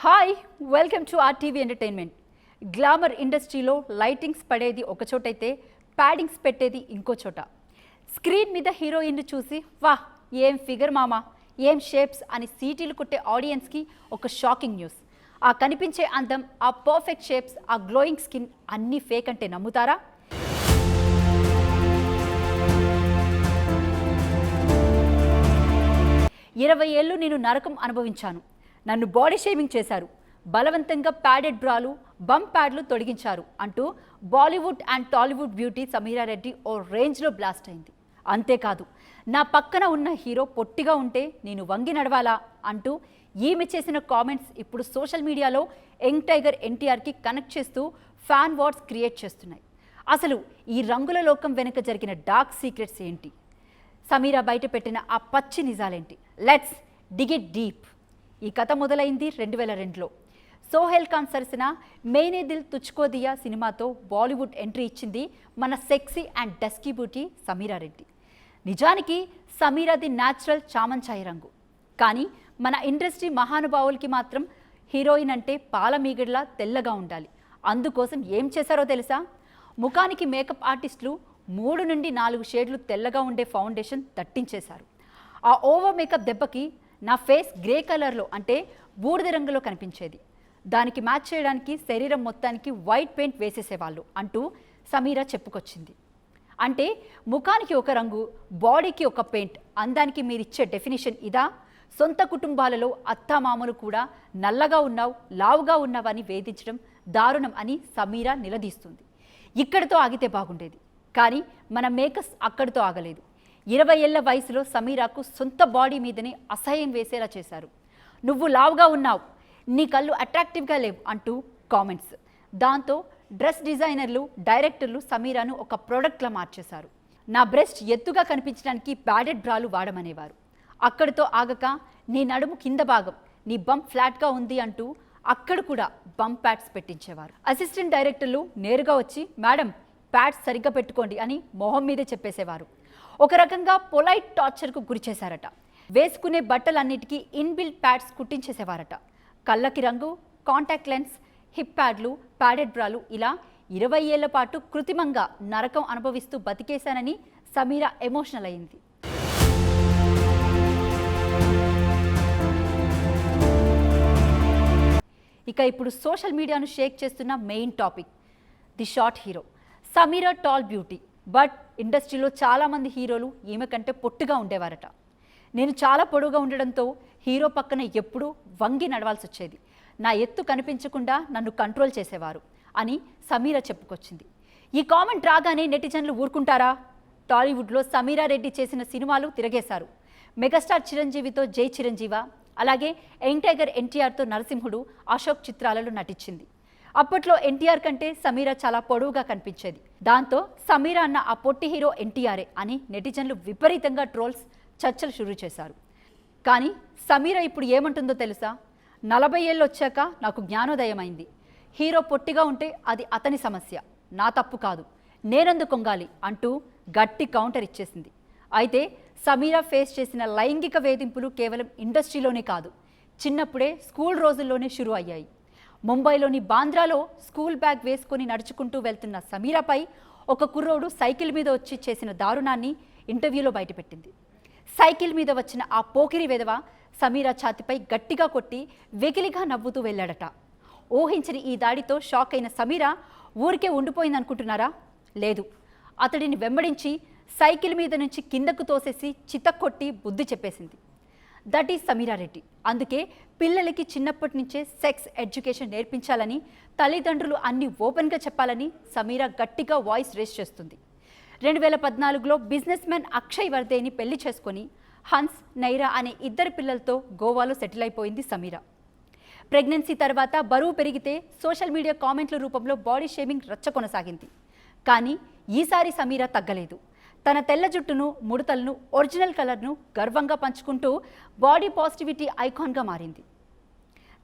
Hi welcome to RTV entertainment. Glamour ఇండస్ట్రీలో lightings పడేది ఒక చోటైతే ప్యాడింగ్స్ పెట్టేది ఇంకో చోట. స్క్రీన్ మీద హీరోయిన్ను చూసి వాహ్ ఏం ఫిగర్ మామా, ఏం షేప్స్ అని సీటీలు కొట్టే ఆడియన్స్కి ఒక షాకింగ్ న్యూస్. ఆ కనిపించే అందం, ఆ పర్ఫెక్ట్ షేప్స్, ఆ గ్లోయింగ్ స్కిన్ అన్నీ ఫేక్ అంటే నమ్ముతారా? ఇరవై ఏళ్ళు నేను నరకం అనుభవించాను. నన్ను బాడీ షేమింగ్ చేశారు, బలవంతంగా ప్యాడెడ్ బ్రాలు, బంప్ ప్యాడ్లు తొలగించారు అంటూ బాలీవుడ్ అండ్ టాలీవుడ్ బ్యూటీ సమీరా రెడ్డి ఓ రేంజ్లో బ్లాస్ట్ అయింది. అంతేకాదు, నా పక్కన ఉన్న హీరో పొట్టిగా ఉంటే నేను వంగి నడవాలా అంటూ ఈమె చేసిన కామెంట్స్ ఇప్పుడు సోషల్ మీడియాలో యంగ్ టైగర్ ఎన్టీఆర్కి కనెక్ట్ చేస్తూ ఫ్యాన్ వార్స్ క్రియేట్ చేస్తున్నాయి. అసలు ఈ రంగుల లోకం వెనుక జరిగిన డార్క్ సీక్రెట్స్ ఏంటి? సమీరా బయట పెట్టిన ఆ పచ్చి నిజాలేంటి? Let's dig it deep. ఈ కథ మొదలైంది 2002లో. సోహెల్ ఖాన్ సరసన మేనే దిల్ తుచ్కో దియా సినిమాతో బాలీవుడ్ ఎంట్రీ ఇచ్చింది మన sexy and dusky beauty Sameera Reddy. నిజానికి సమీరాది న్యాచురల్ చామంచాయి రంగు. కానీ మన ఇండస్ట్రీ మహానుభావులకి మాత్రం హీరోయిన్ అంటే పాలమీగడ్లా తెల్లగా ఉండాలి. అందుకోసం ఏం చేశారో తెలుసా? ముఖానికి మేకప్ ఆర్టిస్టులు 3 నుండి 4 షేడ్లు తెల్లగా ఉండే ఫౌండేషన్ దట్టించేశారు. ఆ ఓవర్ మేకప్ దెబ్బకి నా ఫేస్ గ్రే కలర్లో అంటే బూడిద రంగులో కనిపించేది. దానికి మ్యాచ్ చేయడానికి శరీరం మొత్తానికి వైట్ పెయింట్ వేసేసేవాళ్ళు అంటూ సమీరా చెప్పుకొచ్చింది. అంటే ముఖానికి ఒక రంగు, బాడీకి ఒక పెయింట్. అందానికి మీరిచ్చే డెఫినేషన్ ఇదా? సొంత కుటుంబాలలో అత్తామామలు కూడా నల్లగా ఉన్నావు, లావుగా ఉన్నావని వేధించడం దారుణం అని సమీరా నిలదీస్తుంది. ఇక్కడితో ఆగితే బాగుండేది, కానీ మన మేకర్స్ అక్కడితో ఆగలేదు. 20 ఏళ్ల వయసులో సమీరాకు సొంత బాడీ మీదనే అసహ్యం వేసేలా చేశారు. నువ్వు లావుగా ఉన్నావు, నీ కళ్ళు అట్రాక్టివ్గా లేవు అంటూ కామెంట్స్. దాంతో డ్రెస్ డిజైనర్లు, డైరెక్టర్లు సమీరాను ఒక ప్రోడక్ట్లా మార్చేశారు. నా బ్రెస్ట్ ఎత్తుగా కనిపించడానికి ప్యాడెడ్ బ్రాలు వాడమనేవారు. అక్కడితో ఆగక నీ నడుము కింద భాగం, నీ బంప్ ఫ్లాట్గా ఉంది అంటూ అక్కడ కూడా బంప్ ప్యాడ్స్ పెట్టించేవారు. అసిస్టెంట్ డైరెక్టర్లు నేరుగా వచ్చి మేడం ప్యాడ్స్ సరిగ్గా పెట్టుకోండి అని మొహం మీదే చెప్పేసేవారు. ఒక రకంగా పొలైట్ టార్చర్కు గురి చేశారట. వేసుకునే బట్టలన్నిటికీ ఇన్బిల్ట్ ప్యాడ్స్ కుట్టించేసేవారట. కళ్ళకి రంగు, కాంటాక్ట్ లెన్స్, హిప్ ప్యాడ్లు, ప్యాడెడ్ బ్రాలు ఇలా 20 ఏళ్ల పాటు కృత్రిమంగా నరకం అనుభవిస్తూ బతికేశానని సమీరా ఎమోషనల్ అయింది. ఇక ఇప్పుడు సోషల్ మీడియాను షేక్ చేస్తున్న main topic, the short hero. Sameera tall beauty, but ఇండస్ట్రీలో చాలామంది హీరోలు ఈమె కంటే పొట్టుగా ఉండేవారట. నేను చాలా పొడుగా ఉండడంతో హీరో పక్కన ఎప్పుడూ వంగి నడవాల్సి వచ్చేది. నా ఎత్తు కనిపించకుండా నన్ను కంట్రోల్ చేసేవారు అని సమీరా చెప్పుకొచ్చింది. ఈ కామెంట్ రాగానే నెటిజన్లు ఊరుకుంటారా? టాలీవుడ్లో సమీరా రెడ్డి చేసిన సినిమాలు తిరగేశారు. మెగాస్టార్ చిరంజీవితో జై చిరంజీవ, అలాగే యంగ్ టైగర్ ఎన్టీఆర్తో నరసింహుడు, అశోక్ చిత్రాలలో నటించింది. అప్పట్లో ఎన్టీఆర్ కంటే సమీరా చాలా పొడవుగా కనిపించేది. దాంతో సమీరా అన్న ఆ పొట్టి హీరో ఎన్టీఆర్ఏ అని నెటిజన్లు విపరీతంగా ట్రోల్స్, చర్చలు షురూ చేశారు. కానీ సమీరా ఇప్పుడు ఏమంటుందో తెలుసా? 40 ఏళ్ళు వచ్చాక నాకు జ్ఞానోదయం అయింది. హీరో పొట్టిగా ఉంటే అది అతని సమస్య, నా తప్పు కాదు, నేనెందుకు కొంగాలి అంటూ గట్టి కౌంటర్ ఇచ్చేసింది. అయితే సమీరా ఫేస్ చేసిన లైంగిక వేధింపులు కేవలం ఇండస్ట్రీలోనే కాదు, చిన్నప్పుడే స్కూల్ రోజుల్లోనే షురూ అయ్యాయి. ముంబైలోని బాంద్రాలో స్కూల్ బ్యాగ్ వేసుకొని నడుచుకుంటూ వెళ్తున్న సమీరాపై ఒక కుర్రోడు సైకిల్ మీద వచ్చి చేసిన దారుణాన్ని ఇంటర్వ్యూలో బయటపెట్టింది. సైకిల్ మీద వచ్చిన ఆ పోకిరి వెధవ సమీరా ఛాతిపై గట్టిగా కొట్టి వెకిలిగా నవ్వుతూ వెళ్ళాడట. ఊహించని ఈ దాడితో షాక్ అయిన సమీరా ఊరికే ఉండిపోయిందనుకుంటున్నారా? లేదు, అతడిని వెంబడించి సైకిల్ మీద నుంచి కిందకు తోసేసి చితక్కొట్టి బుద్ధి చెప్పేసింది. That is Sameera Reddy. అందుకే పిల్లలకి చిన్నప్పటి నుంచే సెక్స్ ఎడ్యుకేషన్ నేర్పించాలని, తల్లిదండ్రులు అన్ని ఓపెన్గా చెప్పాలని సమీరా గట్టిగా వాయిస్ రేస్ చేస్తుంది. 2014లో బిజినెస్ మ్యాన్ అక్షయ్ వర్దేని పెళ్లి చేసుకొని హన్స్, నైరా అనే 2 పిల్లలతో గోవాలో సెటిల్ అయిపోయింది సమీరా. ప్రెగ్నెన్సీ తర్వాత బరువు పెరిగితే సోషల్ మీడియా కామెంట్ల రూపంలో బాడీ షేమింగ్ రచ్చ కొనసాగింది. కానీ ఈసారి సమీరా తగ్గలేదు. తన తెల్ల జుట్టును, ముడతలను, ఒరిజినల్ కలర్ను గర్వంగా పంచుకుంటూ బాడీ పాజిటివిటీ ఐకాన్గా మారింది.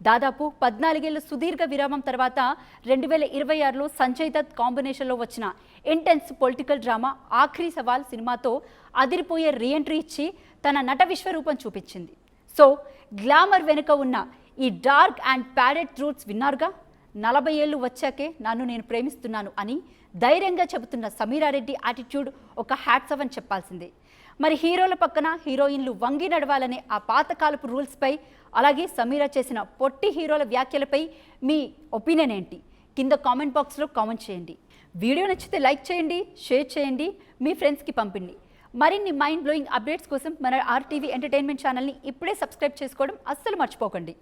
దాదాపు 14 ఏళ్ల సుదీర్ఘ విరామం తర్వాత 2026లో సంజయ్ దత్ కాంబినేషన్లో వచ్చిన ఇంటెన్స్ పొలిటికల్ డ్రామా ఆఖరి సవాల్ సినిమాతో అదిరిపోయే రీఎంట్రీ ఇచ్చి తన నట విశ్వరూపం చూపించింది. సో గ్లామర్ వెనుక ఉన్న ఈ డార్క్ అండ్ ప్యాడెడ్ ట్రూత్స్ విన్నారుగా. 40 ఏళ్ళు వచ్చాకే నన్ను నేను ప్రేమిస్తున్నాను అని ధైర్యంగా చెబుతున్న సమీరారెడ్డి యాటిట్యూడ్ ఒక హ్యాట్స్ ఆఫ్ అని చెప్పాల్సిందే. మరి హీరోల పక్కన హీరోయిన్లు వంగి నడవాలనే ఆ పాతకాలపు రూల్స్పై, అలాగే సమీరా చేసిన పొట్టి హీరోల వ్యాఖ్యలపై మీ ఒపీనియన్ ఏంటి? కింద కామెంట్ బాక్స్లో కామెంట్ చేయండి. వీడియో నచ్చితే లైక్ చేయండి, షేర్ చేయండి, మీ ఫ్రెండ్స్కి పంపిండి. మరిన్ని మైండ్ బ్లోయింగ్ అప్డేట్స్ కోసం మన RTV ఎంటర్టైన్మెంట్ ఛానల్ని ఇప్పుడే సబ్స్క్రైబ్ చేసుకోవడం అస్సలు మర్చిపోకండి.